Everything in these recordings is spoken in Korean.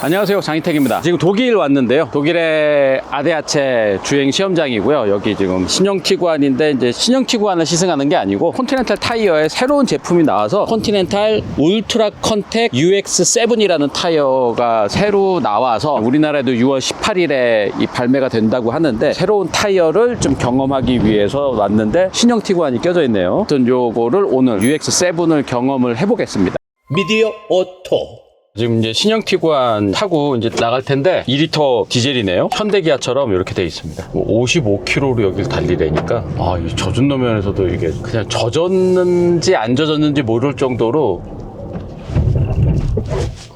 안녕하세요, 장희택입니다. 지금 독일 왔는데요. 독일의 아데아체 주행 시험장이고요. 여기 지금 신형 티구안인데 이제 신형 티구안을 시승하는 게 아니고 컨티넨탈 타이어의 새로운 제품이 나와서 컨티넨탈 울트라 컨택 UX7이라는 타이어가 새로 나와서 우리나라에도 6월 18일에 이 발매가 된다고 하는데, 새로운 타이어를 좀 경험하기 위해서 왔는데 신형 티구안이 껴져 있네요. 아무튼 요거를 오늘 UX7을 경험을 해보겠습니다. 미디어 오토. 지금 이제 신형 티구안 타고 이제 나갈 텐데 2리터 디젤이네요. 현대기아처럼 이렇게 돼 있습니다. 55km로 여길 달리려니까 이 젖은 노면에서도 이게 그냥 젖었는지 안 젖었는지 모를 정도로,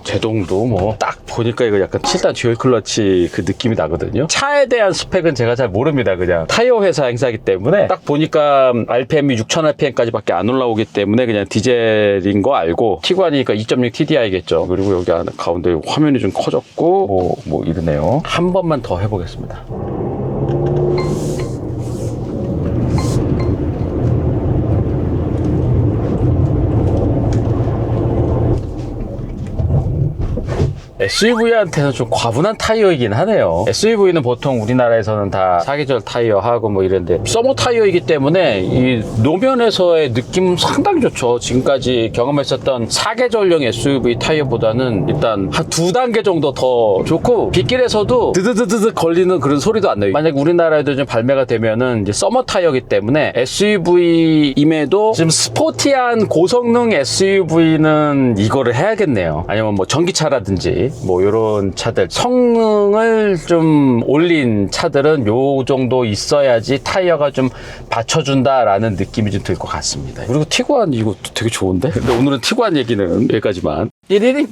제동도 뭐 딱 보니까 이거 약간 7단 듀얼 클러치 그 느낌이 나거든요. 차에 대한 스펙은 제가 잘 모릅니다. 그냥 타이어 회사 행사이기 때문에 딱 보니까 RPM이 6000rpm까지 밖에 안 올라오기 때문에 그냥 디젤인 거 알고, 티구안이니까 2.6 TDI겠죠. 그리고 여기 가운데 화면이 좀 커졌고 뭐 이러네요. 한 번만 더 해보겠습니다. SUV한테는 좀 과분한 타이어이긴 하네요. SUV는 보통 우리나라에서는 다 사계절 타이어하고 뭐 이런데, 서머 타이어이기 때문에 이 노면에서의 느낌은 상당히 좋죠. 지금까지 경험했었던 사계절형 SUV 타이어보다는 일단 한 2단계 정도 더 좋고, 빗길에서도 드드드드 걸리는 그런 소리도 안 나요. 만약 우리나라에도 좀 발매가 되면은 이제 서머 타이어이기 때문에 SUV임에도 좀 스포티한 고성능 SUV는 이거를 해야겠네요. 아니면 뭐 전기차라든지 뭐 이런 차들, 성능을 좀 올린 차들은 요 정도 있어야지 타이어가 좀 받쳐준다라는 느낌이 좀 들 것 같습니다. 그리고 티구안 이거 되게 좋은데? 근데 오늘은 티구안 얘기는 여기까지만. 띠리링.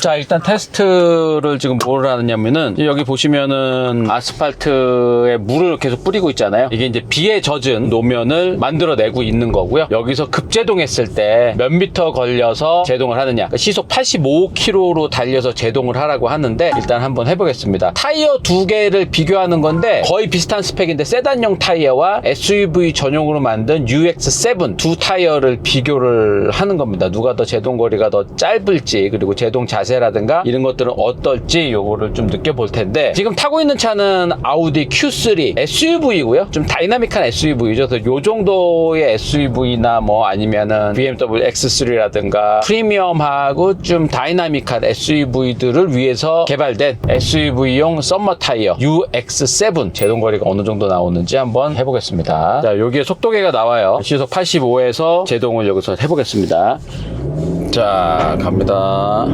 자, 일단 테스트를 지금 뭘 하느냐면은, 여기 보시면은 아스팔트에 물을 계속 뿌리고 있잖아요. 이게 이제 비에 젖은 노면을 만들어내고 있는 거고요. 여기서 급제동했을 때 몇 미터 걸려서 제동을 하느냐, 그러니까 시속 85km로 달려서 제동을 하라고 하는데, 일단 한번 해보겠습니다. 타이어 두 개를 비교하는 건데 거의 비슷한 스펙인데, 세단용 타이어와 SUV 전용으로 만든 UX7 두 타이어를 비교를 하는 겁니다. 누가 더 제동거리가 더 짧을지, 그리고 제동 자세라든가 이런 것들은 어떨지 요거를 좀 느껴볼 텐데, 지금 타고 있는 차는 아우디 Q3 SUV이고요. 좀 다이나믹한 SUV죠. 그래서 요 정도의 SUV나 뭐 아니면은 BMW X3라든가 프리미엄하고 좀 다이나믹한 SUV들을 위해서 개발된 SUV용 썸머 타이어 UX7 제동거리가 어느 정도 나오는지 한번 해보겠습니다. 자, 여기에 속도계가 나와요. 시속 85에서 제동을 여기서 해보겠습니다. 자, 갑니다.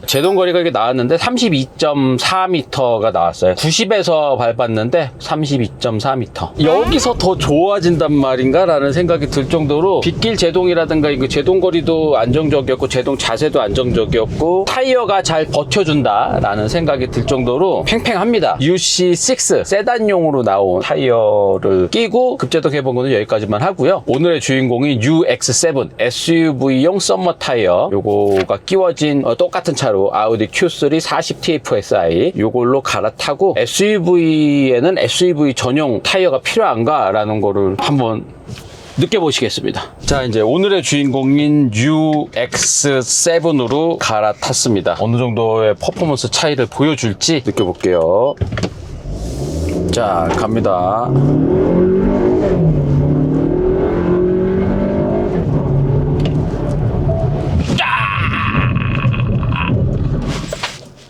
제동거리가 이렇게 나왔는데 32.4m가 나왔어요. 90에서 밟았는데 32.4m. 여기서 더 좋아진단 말인가 라는 생각이 들 정도로, 빗길 제동이라든가 이거 제동거리도 안정적이었고 제동 자세도 안정적이었고 타이어가 잘 버텨준다 라는 생각이 들 정도로 팽팽합니다. UC6 세단용으로 나온 타이어를 끼고 급제동 해본 거는 여기까지만 하고요. 오늘의 주인공이 UX7 SUV용 썸머 타이어, 요거가 끼워진 똑같은 차로 아우디 Q3 40TFSI 요걸로 갈아타고, SUV에는 SUV 전용 타이어가 필요한가 라는 거를 한번 느껴보시겠습니다. 자, 이제 오늘의 주인공인 UX7으로 갈아탔습니다. 어느 정도의 퍼포먼스 차이를 보여줄지 느껴볼게요. 자, 갑니다.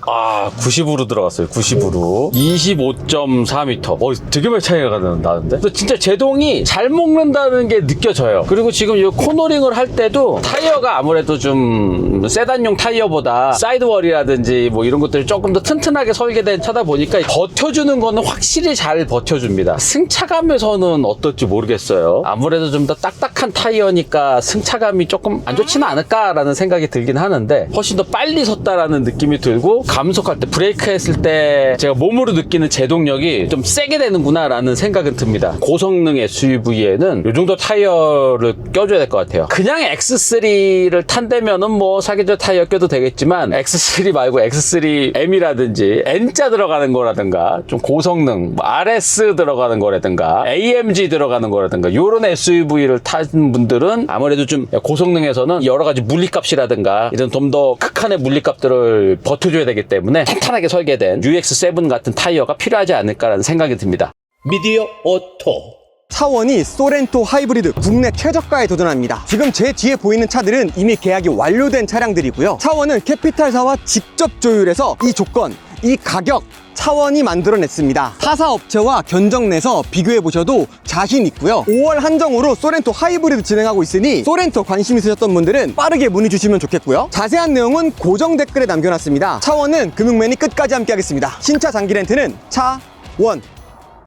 아, 90으로 들어갔어요. 90으로 25.4m. 되게 많이 차이가 나는데, 진짜 제동이 잘 먹는다는 게 느껴져요. 그리고 지금 이 코너링을 할 때도 타이어가 아무래도 좀 세단용 타이어보다 사이드월이라든지 뭐 이런 것들이 조금 더 튼튼하게 설계된 차다 보니까 버텨주는 거는 확실히 잘 버텨줍니다. 승차감에서는 어떨지 모르겠어요. 아무래도 좀 더 딱딱한 타이어니까 승차감이 조금 안 좋지는 않을까라는 생각이 들긴 하는데, 훨씬 더 빨리 섰다라는 느낌이 들고, 감속할 때, 브레이크 했을 때 제가 몸으로 느끼는 제동력이 좀 세게 되는구나 라는 생각은 듭니다. 고성능 SUV에는 이 정도 타이어를 껴줘야 될 것 같아요. 그냥 X3를 탄다면은 뭐 사계절 타이어 껴도 되겠지만 X3 말고 X3M이라든지 N자 들어가는 거라든가 좀 고성능 RS 들어가는 거라든가 AMG 들어가는 거라든가 이런 SUV를 타는 분들은 아무래도 좀 고성능에서는 여러 가지 물리값이라든가 이런 좀 더 극한의 물리값들을 버텨줘야 되기 때문에 탄탄하게 설계된 UX7 같은 타이어가 필요하지 않을까라는 생각이 듭니다. 미디어 오토. 차원이 소렌토 하이브리드 국내 최저가에 도전합니다. 지금 제 뒤에 보이는 차들은 이미 계약이 완료된 차량들이고요. 차원은 캐피탈사와 직접 조율해서 이 조건, 이 가격 차원이 만들어냈습니다. 타사 업체와 견적내서 비교해보셔도 자신 있고요. 5월 한정으로 소렌토 하이브리드 진행하고 있으니 소렌토 관심 있으셨던 분들은 빠르게 문의 주시면 좋겠고요. 자세한 내용은 고정 댓글에 남겨놨습니다. 차원은 금융맨이 끝까지 함께하겠습니다. 신차 장기 렌트는 차원.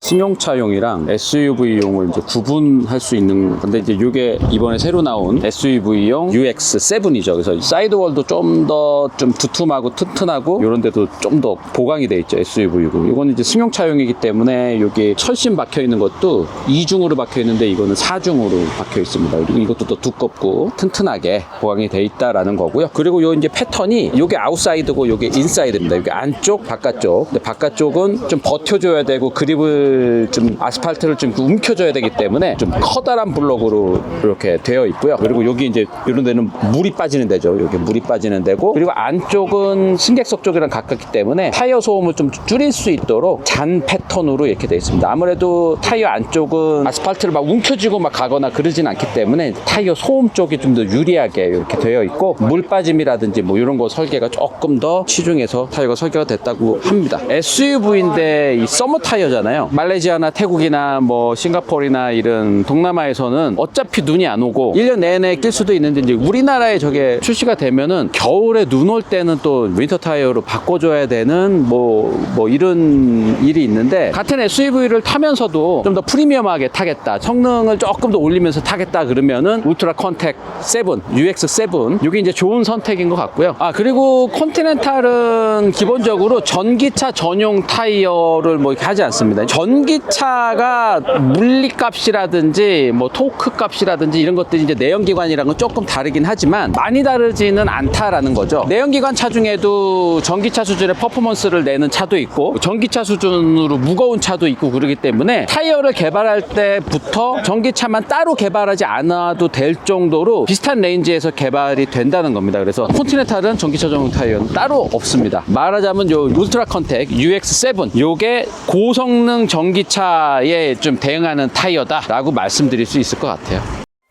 승용차용이랑 SUV용을 이제 구분할 수 있는 건데 이제 이게 이번에 새로 나온 SUV용 UX7이죠. 그래서 사이드월도 좀 더 좀 두툼하고 튼튼하고 이런 데도 좀 더 보강이 돼 있죠. SUV고 이거는 이제 승용차용이기 때문에 여기 철심 박혀 있는 것도 2중으로 박혀 있는데 이거는 4중으로 박혀 있습니다. 그리고 이것도 더 두껍고 튼튼하게 보강이 돼 있다라는 거고요. 그리고 요 이제 패턴이 요게 아웃사이드고 요게 인사이드입니다. 여기 안쪽 바깥쪽. 근데 바깥쪽은 좀 버텨줘야 되고 그립을 좀 아스팔트를 좀 움켜줘야 되기 때문에 좀 커다란 블록으로 이렇게 되어 있고요. 그리고 여기 이제 이런 데는 물이 빠지는 데죠. 여기 물이 빠지는 데고 그리고 안쪽은 승객석 쪽이랑 가깝기 때문에 타이어 소음을 좀 줄일 수 있도록 잔 패턴으로 이렇게 되어 있습니다. 아무래도 타이어 안쪽은 아스팔트를 막 움켜쥐고 막 가거나 그러진 않기 때문에 타이어 소음 쪽이 좀 더 유리하게 이렇게 되어 있고 물 빠짐이라든지 뭐 이런 거 설계가 조금 더 치중해서 타이어가 설계가 됐다고 합니다. SUV인데 이 서머 타이어잖아요. 말레이시아나 태국이나 뭐 싱가포르나 이런 동남아에서는 어차피 눈이 안 오고 1년 내내 낄 수도 있는데 이제 우리나라에 저게 출시가 되면은 겨울에 눈 올 때는 또 윈터 타이어로 바꿔줘야 되는 뭐 이런 일이 있는데 같은 SUV를 타면서도 좀 더 프리미엄하게 타겠다 성능을 조금 더 올리면서 타겠다 그러면은 울트라 컨택 7 UX7 이게 이제 좋은 선택인 것 같고요. 아 그리고 컨티넨탈은 기본적으로 전기차 전용 타이어를 뭐 이렇게 하지 않습니다. 전기차가 물리값이라든지 뭐 토크 값이라든지 이런 것들이 이제 내연기관이랑은 조금 다르긴 하지만 많이 다르지는 않다라는 거죠. 내연기관 차 중에도 전기차 수준의 퍼포먼스를 내는 차도 있고 전기차 수준으로 무거운 차도 있고 그러기 때문에 타이어를 개발할 때부터 전기차만 따로 개발하지 않아도 될 정도로 비슷한 레인지에서 개발이 된다는 겁니다. 그래서 컨티넨탈은 전기차 전용 타이어는 따로 없습니다. 말하자면 요 울트라 컨택 UX7 요게 고성능 전기차에 좀 대응하는 타이어다라고 말씀드릴 수 있을 것 같아요.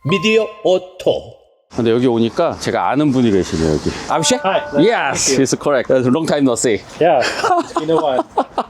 미디어 오토. 근데 여기 오니까 제가 아는 분이 계시네요 여기. 아비씨? Hi. Yes, it's correct. Long time no see. Yeah, it's been a while.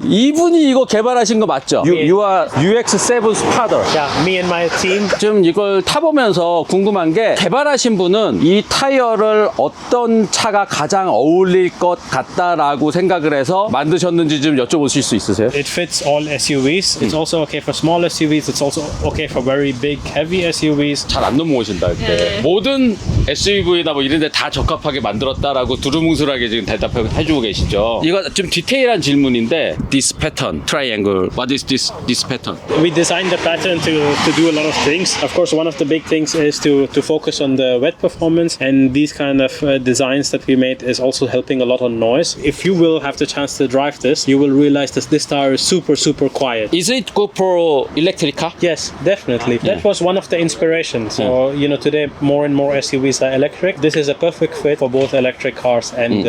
이분이 이거 개발하신 거 맞죠? You are UX7's father. Yeah, me and my team. 좀 이걸 타보면서 궁금한 게 개발하신 분은 이 타이어를 어떤 차가 가장 어울릴 것 같다라고 생각을 해서 만드셨는지 좀 여쭤보실 수 있으세요? It fits all SUVs. It's also okay for small SUVs. It's also okay for very big, heavy SUVs. 잘 안 넘어오신다 이렇게. 모든 SUV나 뭐 이런 데 다 적합하게 만들었다라고 두루뭉술하게 지금 대답해주고 계시죠. 이거 좀 디테일한 질문인데 This pattern, triangle, what is this pattern? We designed the pattern to do a lot of things. Of course, one of the big things is to focus on the wet performance, and these kind of designs that we made is also helping a lot on noise. If you will have the chance to drive this, you will realize that this tire is super, super quiet. Is it good for electric car? Yes, definitely. That was one of the inspirations. So, you know, today more and more SUVs are electric. This is a perfect fit for both electric cars and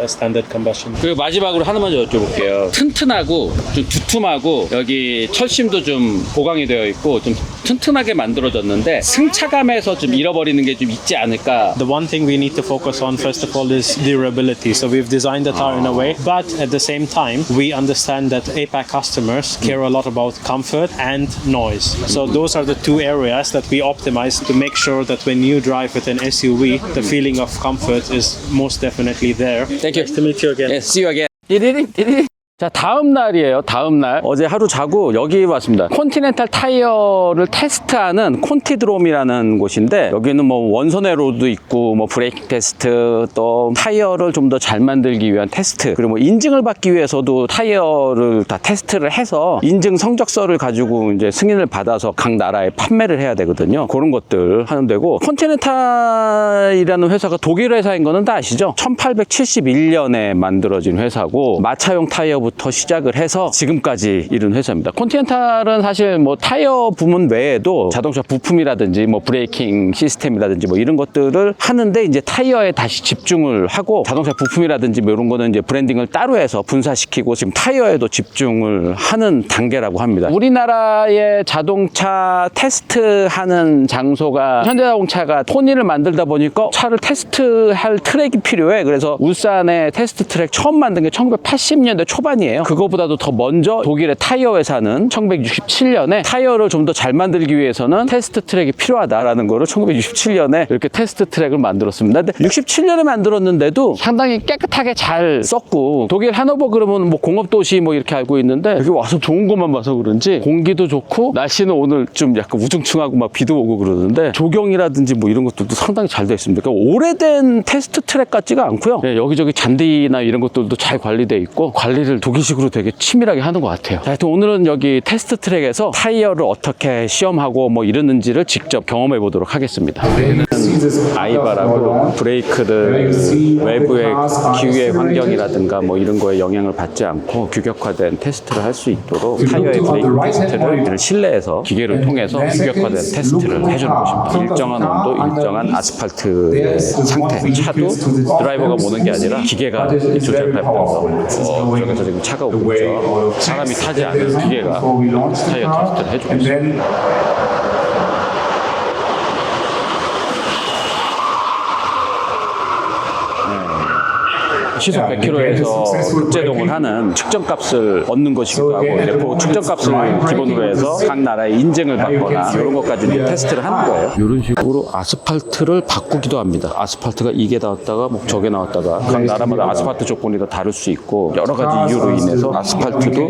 standard combustion. 그리고 마지막으로 하나만 여쭤볼게요. 튼튼하고 좀 두툼하고 여기 철심도 좀 보강이 되어 있고 좀 튼튼하게 만들어졌는데 승차감에서 좀 잃어버리는 게 좀 있지 않을까. The one thing we need to focus on first of all is durability. So we've designed the tire in a way, but at the same time we understand that APAC customers care a lot about comfort and noise. So those are the two areas that we optimize to make sure that when you drive with an SUV, the feeling of comfort is most definitely there. Thank you. Nice to meet you again. Yes, see you again. 띠리링 띠리링. 자, 다음 날이에요. 다음 날. 어제 하루 자고 여기 왔습니다. 콘티넨탈 타이어를 테스트하는 콘티드롬이라는 곳인데, 여기는 뭐 원선회로도 있고, 뭐 브레이킹 테스트, 또 타이어를 좀 더 잘 만들기 위한 테스트, 그리고 뭐 인증을 받기 위해서도 타이어를 다 테스트를 해서 인증 성적서를 가지고 이제 승인을 받아서 각 나라에 판매를 해야 되거든요. 그런 것들 하는 데고, 콘티넨탈이라는 회사가 독일 회사인 거는 다 아시죠? 1871년에 만들어진 회사고, 마차용 타이어부터 시작을 해서 지금까지 이른 회사입니다. 콘티넨탈은 사실 뭐 타이어 부문 외에도 자동차 부품이라든지 뭐 브레이킹 시스템이라든지 뭐 이런 것들을 하는데, 이제 타이어에 다시 집중을 하고, 자동차 부품이라든지 뭐 이런 거는 이제 브랜딩을 따로 해서 분사시키고 지금 타이어에도 집중을 하는 단계라고 합니다. 우리나라의 자동차 테스트하는 장소가, 현대자동차가 토니를 만들다 보니까 차를 테스트할 트랙이 필요해. 그래서 울산에 테스트 트랙 처음 만든 게 1980년대 초반이에요. 그거보다도 더 먼저 독일의 타이어 회사는 1967년에 타이어를 좀 더 잘 만들기 위해서는 테스트 트랙이 필요하다라는 거를 1967년에 이렇게 테스트 트랙을 만들었습니다. 근데 67년에 만들었는데도 상당히 깨끗하게 잘 썼고, 독일 하노버 그러면 뭐 공업도시 뭐 이렇게 알고 있는데, 여기 와서 좋은 것만 봐서 그런지 공기도 좋고, 날씨는 오늘 좀 약간 우중충하고 막 비도 오고 그러는데, 조경이라든지 뭐 이런 것들도 상당히 잘 되어 있습니다. 그러니까 오래된 테스트 트랙 같지가 않고요. 네, 여기저기 잔디나 이런 것들도 잘 관리되어 있고, 관리를 독일식으로 되게 치밀하게 하는 것 같아요. 자, 하여튼 오늘은 여기 테스트 트랙에서 타이어를 어떻게 시험하고 뭐 이러는지를 직접 경험해 보도록 하겠습니다. 여기는 아이바라고 브레이크를 외부의 기후의 환경이라든가 뭐 이런 거에 영향을 받지 않고 규격화된 테스트를 할 수 있도록 타이어의 브레이크 테스트를 실내에서 기계를 통해서 규격화된 테스트를 해주는 곳입니다. 일정한 온도, 일정한 아스팔트의 상태, 차도 드라이버가 보는 게 아니라 기계가 조작하면서 저기서 지금 차가 오고 있죠. 사람이 타지 않은 기계가 타이어 테스트를 해주고 있습니다. 시속 100km에서 급제동을 하는 측정값을 얻는 것이기도 하고, 이제 그 측정값을 기본으로 해서 각 나라의 인증을 받거나 이런 것까지 이제 테스트를 하는 거예요. 이런 식으로 아스팔트를 바꾸기도 합니다. 아스팔트가 이게 나왔다가 뭐 저게 나왔다가, 각 나라마다 아스팔트 조건이 다 다를 수 있고, 여러 가지 이유로 인해서 아스팔트도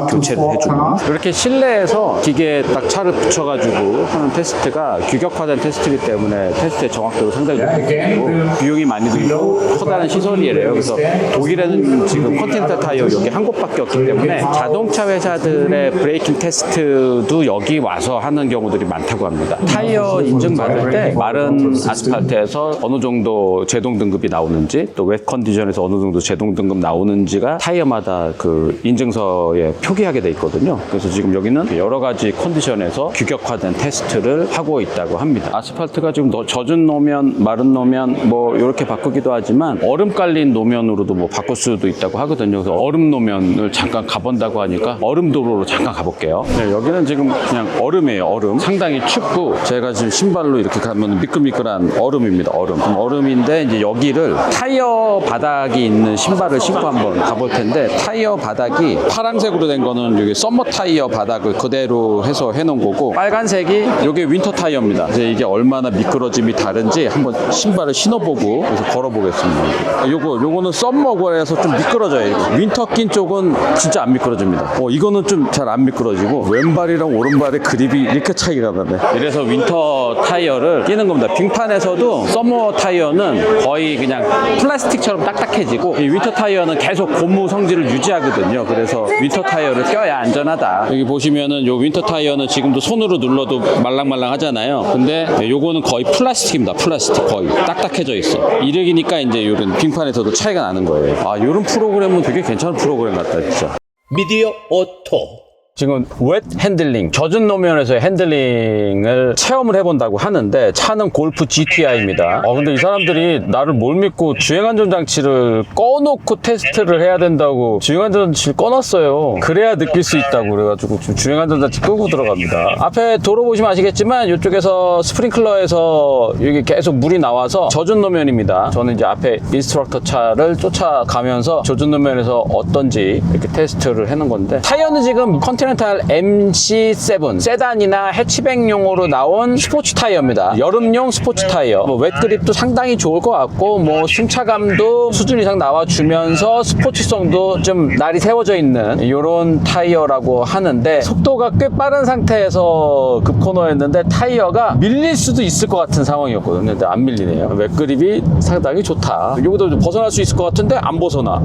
교체를 해주고, 이렇게 실내에서 기계에 딱 차를 붙여가지고 하는 테스트가 규격화된 테스트이기 때문에 테스트의 정확도도 상당히 높고 비용이 많이 들고 커다란 시설이래요. 그래서 독일에는 지금 컨티넨탈 타이어 여기 한 곳밖에 없기 때문에 자동차 회사들의 브레이킹 테스트도 여기 와서 하는 경우들이 많다고 합니다. 타이어 인증 받을 때 마른 아스팔트에서 어느 정도 제동 등급이 나오는지, 또 웻 컨디션에서 어느 정도 제동 등급 나오는지가 타이어마다 그 인증서에 표기하게 돼 있거든요. 그래서 지금 여기는 여러 가지 컨디션에서 규격화된 테스트를 하고 있다고 합니다. 아스팔트가 지금 젖은 노면, 마른 노면 뭐 이렇게 바꾸기도 하지만, 얼음 깔린 노면으로도 뭐 바꿀 수도 있다고 하거든요. 그래서 얼음 노면을 잠깐 가본다고 하니까 얼음 도로로 잠깐 가볼게요. 네, 여기는 지금 그냥 얼음이에요. 얼음. 상당히 춥고, 제가 지금 신발로 이렇게 가면 미끌미끌한 얼음입니다. 얼음인데, 이제 여기를 타이어 바닥이 있는 신발을 신고 한번 가볼 텐데, 타이어 바닥이 파란색으로 된 거는 여기 썸머 타이어 바닥을 그대로 해서 해놓은 거고, 빨간색이 여기 윈터 타이어입니다. 이제 이게 얼마나 미끄러짐이 다른지 한번 신발을 신어보고 그래서 걸어보겠습니다. 요거는 썸머고에서 좀 미끄러져요. 윈터 낀 쪽은 진짜 안 미끄러집니다. 이거는 좀 잘 안 미끄러지고, 왼발이랑 오른발의 그립이 이렇게 차이가 나네. 이래서 윈터 타이어를 끼는 겁니다. 빙판에서도 썸머 타이어는 거의 그냥 플라스틱처럼 딱딱해지고, 이 윈터 타이어는 계속 고무 성질을 유지하거든요. 그래서 윈터 타이어를 껴야 안전하다. 여기 보시면은 요 윈터 타이어는 지금도 손으로 눌러도 말랑말랑 하잖아요. 근데 요거는 거의 플라스틱입니다. 플라스틱 거의 딱딱해져 있어. 이력이니까 이제 요런 빙판에서도 차이가 나는 거예요. 요런 프로그램은 되게 괜찮은 프로그램 같다 진짜. 미디어 오토. 지금 웻 핸들링, 젖은 노면에서의 핸들링을 체험을 해본다고 하는데, 차는 골프 GTI입니다. 근데 이 사람들이 나를 뭘 믿고 주행안전장치를 꺼놓고 테스트를 해야 된다고 주행안전장치를 꺼놨어요. 그래야 느낄 수 있다고 그래가지고 지금 주행안전장치 끄고 들어갑니다. 앞에 도로 보시면 아시겠지만 이쪽에서 스프링클러에서 여기 계속 물이 나와서 젖은 노면입니다. 저는 이제 앞에 인스트럭터 차를 쫓아가면서 젖은 노면에서 어떤지 이렇게 테스트를 해놓은 건데, 타이어는 지금 컨티넨탈 컨티넨탈 MC7 세단이나 해치백용으로 나온 스포츠 타이어입니다. 여름용 스포츠 타이어. 뭐 웻그립도 상당히 좋을 것 같고 뭐 승차감도 수준 이상 나와주면서 스포츠성도 좀 날이 세워져 있는 이런 타이어라고 하는데 속도가 꽤 빠른 상태에서 급코너였는데 타이어가 밀릴 수도 있을 것 같은 상황이었거든요. 근데 안 밀리네요. 웻그립이 상당히 좋다. 여기도 좀 벗어날 수 있을 것 같은데 안 벗어나.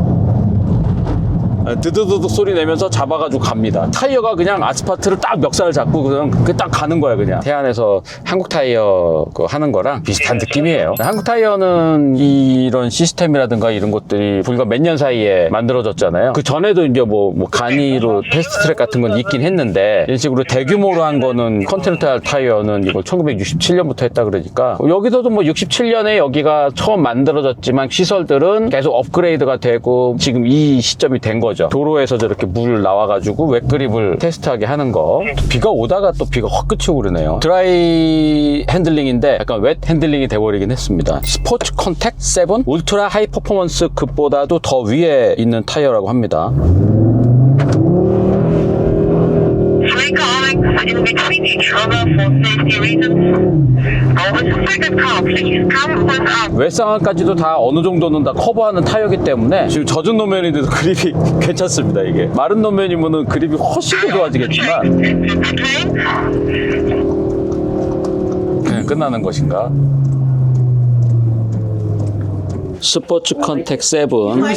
드드드드 소리 내면서 잡아가지고 갑니다. 타이어가 그냥 아스팔트를 딱 멱살을 잡고 그냥 딱 가는 거야 그냥. 태안에서 한국 타이어 하는 거랑 비슷한 느낌이에요. 한국 타이어는 이런 시스템이라든가 이런 것들이 불과 몇 년 사이에 만들어졌잖아요. 그 전에도 이제 뭐 간이로 테스트 트랙 같은 건 있긴 했는데 이런 식으로 대규모로 한 거는 컨티넨탈 타이어는 이걸 1967년부터 했다 그러니까 여기서도 뭐 67년에 여기가 처음 만들어졌지만 시설들은 계속 업그레이드가 되고 지금 이 시점이 된 거죠. 도로에서 저렇게 물 나와가지고 웻그립을 테스트하게 하는 거. 비가 오다가 또 비가 확 그치고 그러네요. 드라이 핸들링인데 약간 웻 핸들링이 돼버리긴 했습니다. 스포츠 컨택 7 울트라 하이 퍼포먼스 급보다도 더 위에 있는 타이어라고 합니다. In between each other for safety reasons. With the second car, please come with us. 웨상까지도 다 어느 정도는 다 커버하는 타이어이기 때문에 지금 젖은 노면인데도 그립이 괜찮습니다. 이게 마른 노면이면은 그립이 훨씬 더 좋아지겠지만 그냥 끝나는 것인가? 스포츠 컨택 7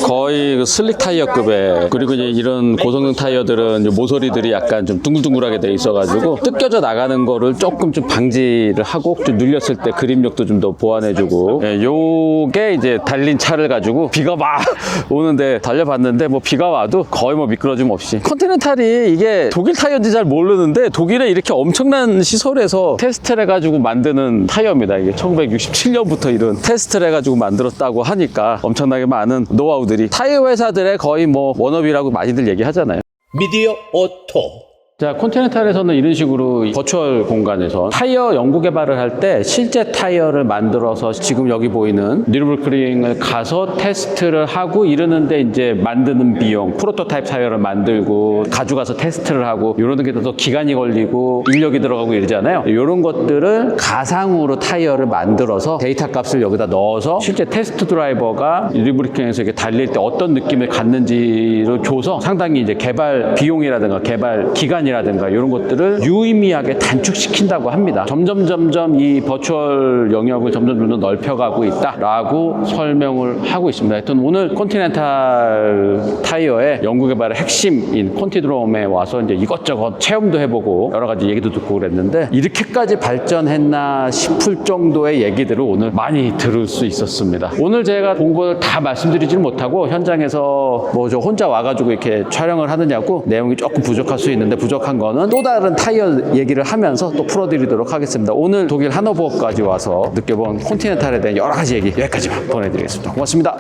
거의 그 슬릭 타이어급에 그리고 이제 이런 고성능 타이어들은 이제 모서리들이 약간 좀 둥글둥글하게 돼 있어가지고 뜯겨져 나가는 거를 조금 좀 방지를 하고 좀 눌렸을 때 그립력도 좀 더 보완해주고 요게 이제 달린 차를 가지고 비가 막 오는데 달려봤는데 뭐 비가 와도 거의 뭐 미끄러짐 없이 컨티넨탈이 이게 독일 타이어인지 잘 모르는데 독일에 이렇게 엄청난 시설에서 테스트를 해가지고 만드는 타이어입니다. 이게 1967년부터 이런 테스트를 해가지고 만들었다고 하니까 엄청나게 많은 노하우들이 타이어 회사들의 거의 뭐 워너비라고 많이들 얘기하잖아요. 미디어 오토. 자, 컨티넨탈에서는 이런 식으로 버추얼 공간에서 타이어 연구 개발을 할 때 실제 타이어를 만들어서 지금 여기 보이는 뉴르부르크링을 가서 테스트를 하고 이러는데 이제 만드는 비용, 프로토타입 타이어를 만들고 가져가서 테스트를 하고 이러는 게 더 기간이 걸리고 인력이 들어가고 이러잖아요. 이런 것들을 가상으로 타이어를 만들어서 데이터 값을 여기다 넣어서 실제 테스트 드라이버가 뉴르부르크링에서 이렇게 달릴 때 어떤 느낌을 갖는지를 줘서 상당히 이제 개발 비용이라든가 개발 기간 이라든가 이런 것들을 유의미하게 단축시킨다고 합니다. 점점 이 버추얼 영역을 점점 넓혀가고 있다라고 설명을 하고 있습니다. 하여튼 오늘 컨티넨탈 타이어의 연구개발의 핵심인 콘티드롬에 와서 이제 이것저것 체험도 해보고 여러 가지 얘기도 듣고 그랬는데 이렇게까지 발전했나 싶을 정도의 얘기들을 오늘 많이 들을 수 있었습니다. 오늘 제가 본 걸 다 말씀드리지는 못하고 현장에서 뭐 저 혼자 와가지고 이렇게 촬영을 하느냐고 내용이 조금 부족할 수 있는데 부족한 거는 또 다른 타이어 얘기를 하면서 또 풀어드리도록 하겠습니다. 오늘 독일 하노버까지 와서 느껴본 콘티넨탈에 대한 여러 가지 얘기 여기까지만 보내드리겠습니다. 고맙습니다.